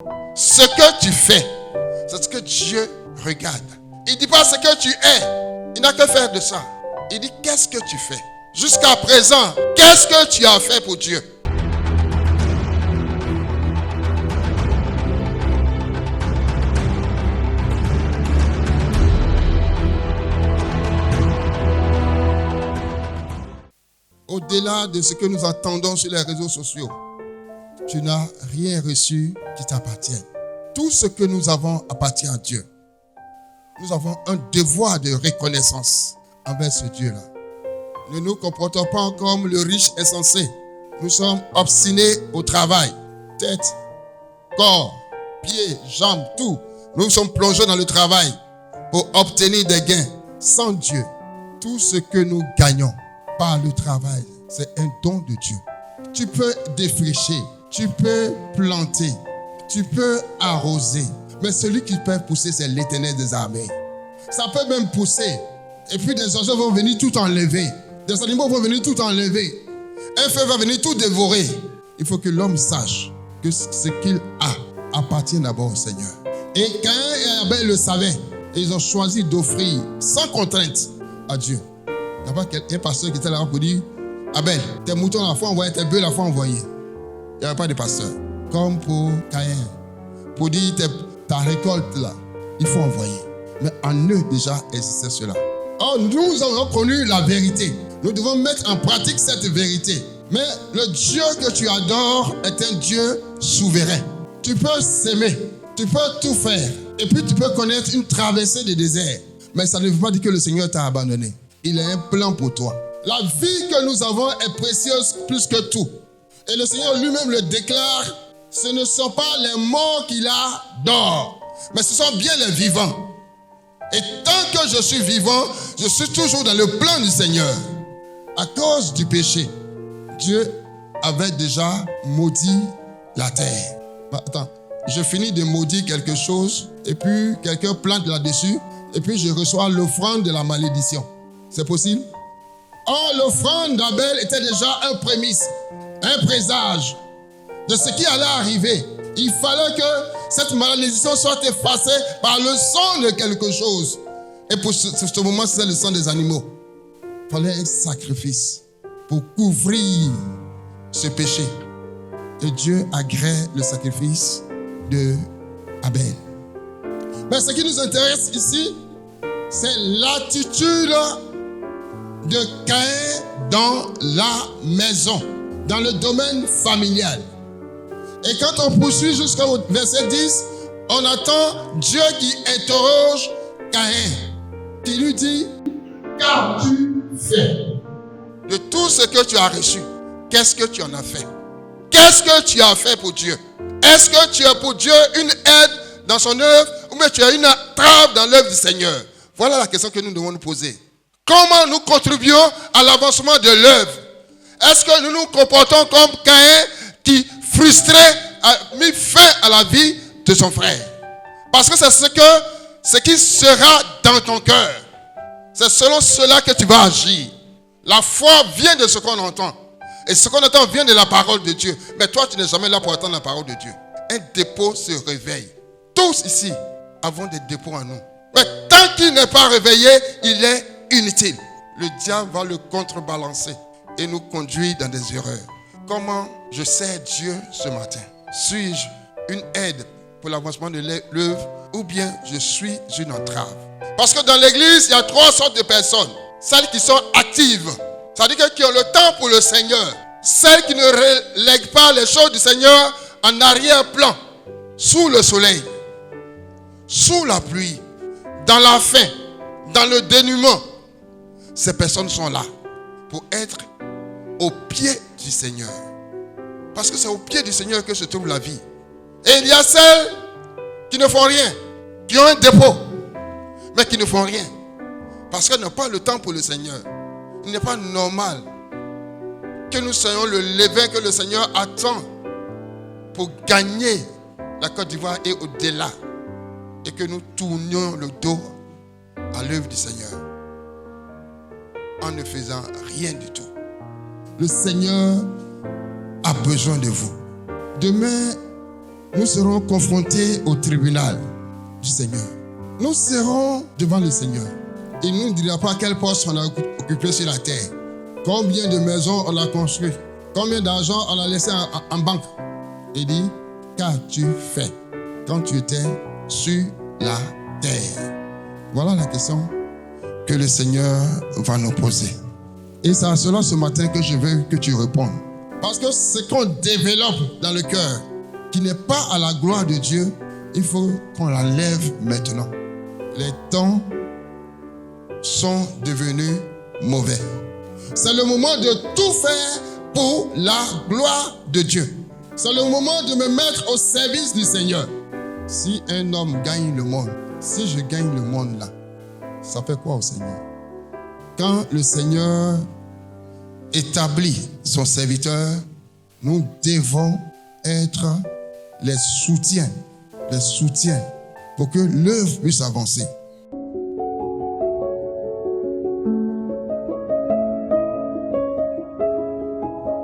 Ce que tu fais, c'est ce que Dieu regarde. Il ne dit pas ce que tu es. Il n'a que faire de ça. Il dit qu'est-ce que tu fais. Jusqu'à présent, qu'est-ce que tu as fait pour Dieu? Au-delà de ce que nous entendons sur les réseaux sociaux, tu n'as rien reçu qui t'appartienne. Tout ce que nous avons appartient à Dieu. Nous avons un devoir de reconnaissance envers ce Dieu-là. Ne nous comportons pas comme le riche insensé. Nous sommes obstinés au travail. Tête, corps, pieds, jambes, tout. Nous sommes plongés dans le travail pour obtenir des gains. Sans Dieu, tout ce que nous gagnons par le travail, c'est un don de Dieu. Tu peux défricher, tu peux planter, tu peux arroser. Mais celui qui peut pousser, c'est l'Éternel des armées. Ça peut même pousser. Et puis des oiseaux vont venir tout enlever. Des animaux vont venir tout enlever. Un feu va venir tout dévorer. Il faut que l'homme sache que ce qu'il a appartient d'abord au Seigneur. Et Caïn et Abel le savaient. Et ils ont choisi d'offrir sans contrainte à Dieu. Il n'y a pas un pasteur qui était là pour dire Abel, tes moutons la fois envoyés, tes bœufs la fois envoyés. Il n'y avait pas de pasteur. Comme pour Caïn. Pour dire ta récolte là, il faut envoyer. Mais en eux déjà existait cela. Or, nous avons connu la vérité. Nous devons mettre en pratique cette vérité. Mais le Dieu que tu adores est un Dieu souverain. Tu peux s'aimer, tu peux tout faire. Et puis tu peux connaître une traversée des déserts. Mais ça ne veut pas dire que le Seigneur t'a abandonné. Il a un plan pour toi. La vie que nous avons est précieuse plus que tout. Et le Seigneur lui-même le déclare. Ce ne sont pas les morts qu'il adore, mais ce sont bien les vivants. Et tant que je suis vivant, je suis toujours dans le plan du Seigneur. À cause du péché, Dieu avait déjà maudit la terre. Attends, je finis de maudire quelque chose, et puis quelqu'un plante là-dessus, et puis je reçois l'offrande de la malédiction. C'est possible? Or, l'offrande d'Abel était déjà un prémisse, un présage de ce qui allait arriver. Il fallait que cette malédiction soit effacée par le sang de quelque chose. Et pour ce moment, c'est le sang des animaux. Il fallait un sacrifice pour couvrir ce péché. Et Dieu agrée le sacrifice de Abel. Mais ce qui nous intéresse ici, c'est l'attitude de Caïn dans la maison, dans le domaine familial. Et quand on poursuit jusqu'au verset 10, on attend Dieu qui interroge Caïn, qui lui dit, qu'as-tu fait? De tout ce que tu as reçu, qu'est-ce que tu en as fait? Qu'est-ce que tu as fait pour Dieu? Est-ce que tu es pour Dieu une aide dans son œuvre ou bien tu es une entrave dans l'œuvre du Seigneur? Voilà la question que nous devons nous poser. Comment nous contribuons à l'avancement de l'œuvre? Est-ce que nous nous comportons comme Caïn qui, frustré, a mis fin à la vie de son frère? Parce que c'est ce qui sera dans ton cœur. C'est selon cela que tu vas agir. La foi vient de ce qu'on entend. Et ce qu'on entend vient de la parole de Dieu. Mais toi, tu n'es jamais là pour entendre la parole de Dieu. Un dépôt se réveille. Tous ici avons des dépôts en nous. Mais tant qu'il n'est pas réveillé, il est inutile. Le diable va le contrebalancer et nous conduire dans des erreurs. Comment je sers Dieu ce matin? Suis-je une aide pour l'avancement de l'œuvre ou bien je suis une entrave? Parce que dans l'église, il y a 3 sortes de personnes. Celles qui sont actives, c'est-à-dire qui ont le temps pour le Seigneur. Celles qui ne relèguent pas les choses du Seigneur en arrière-plan, sous le soleil, sous la pluie, dans la faim, dans le dénuement. Ces personnes sont là pour être au pied du Seigneur. Parce que c'est au pied du Seigneur que se trouve la vie. Et il y a celles qui ne font rien, qui ont un dépôt, mais qui ne font rien. Parce qu'elles n'ont pas le temps pour le Seigneur. Il n'est pas normal que nous soyons le levain que le Seigneur attend pour gagner la Côte d'Ivoire et au-delà. Et que nous tournions le dos à l'œuvre du Seigneur en ne faisant rien du tout. Le Seigneur a besoin de vous. Demain, nous serons confrontés au tribunal du Seigneur. Nous serons devant le Seigneur. Il ne nous dira pas quel poste on a occupé sur la terre, combien de maisons on a construit, combien d'argent on a laissé en banque. Il dit, qu'as-tu fait quand tu étais sur la terre? Voilà la question que le Seigneur va nous poser. Et c'est à cela ce matin que je veux que tu répondes. Parce que ce qu'on développe dans le cœur, qui n'est pas à la gloire de Dieu, il faut qu'on l'enlève maintenant. Les temps sont devenus mauvais. C'est le moment de tout faire pour la gloire de Dieu. C'est le moment de me mettre au service du Seigneur. Si un homme gagne le monde, si je gagne le monde là, ça fait quoi au Seigneur? Quand le Seigneur établit son serviteur, nous devons être les soutiens pour que l'œuvre puisse avancer.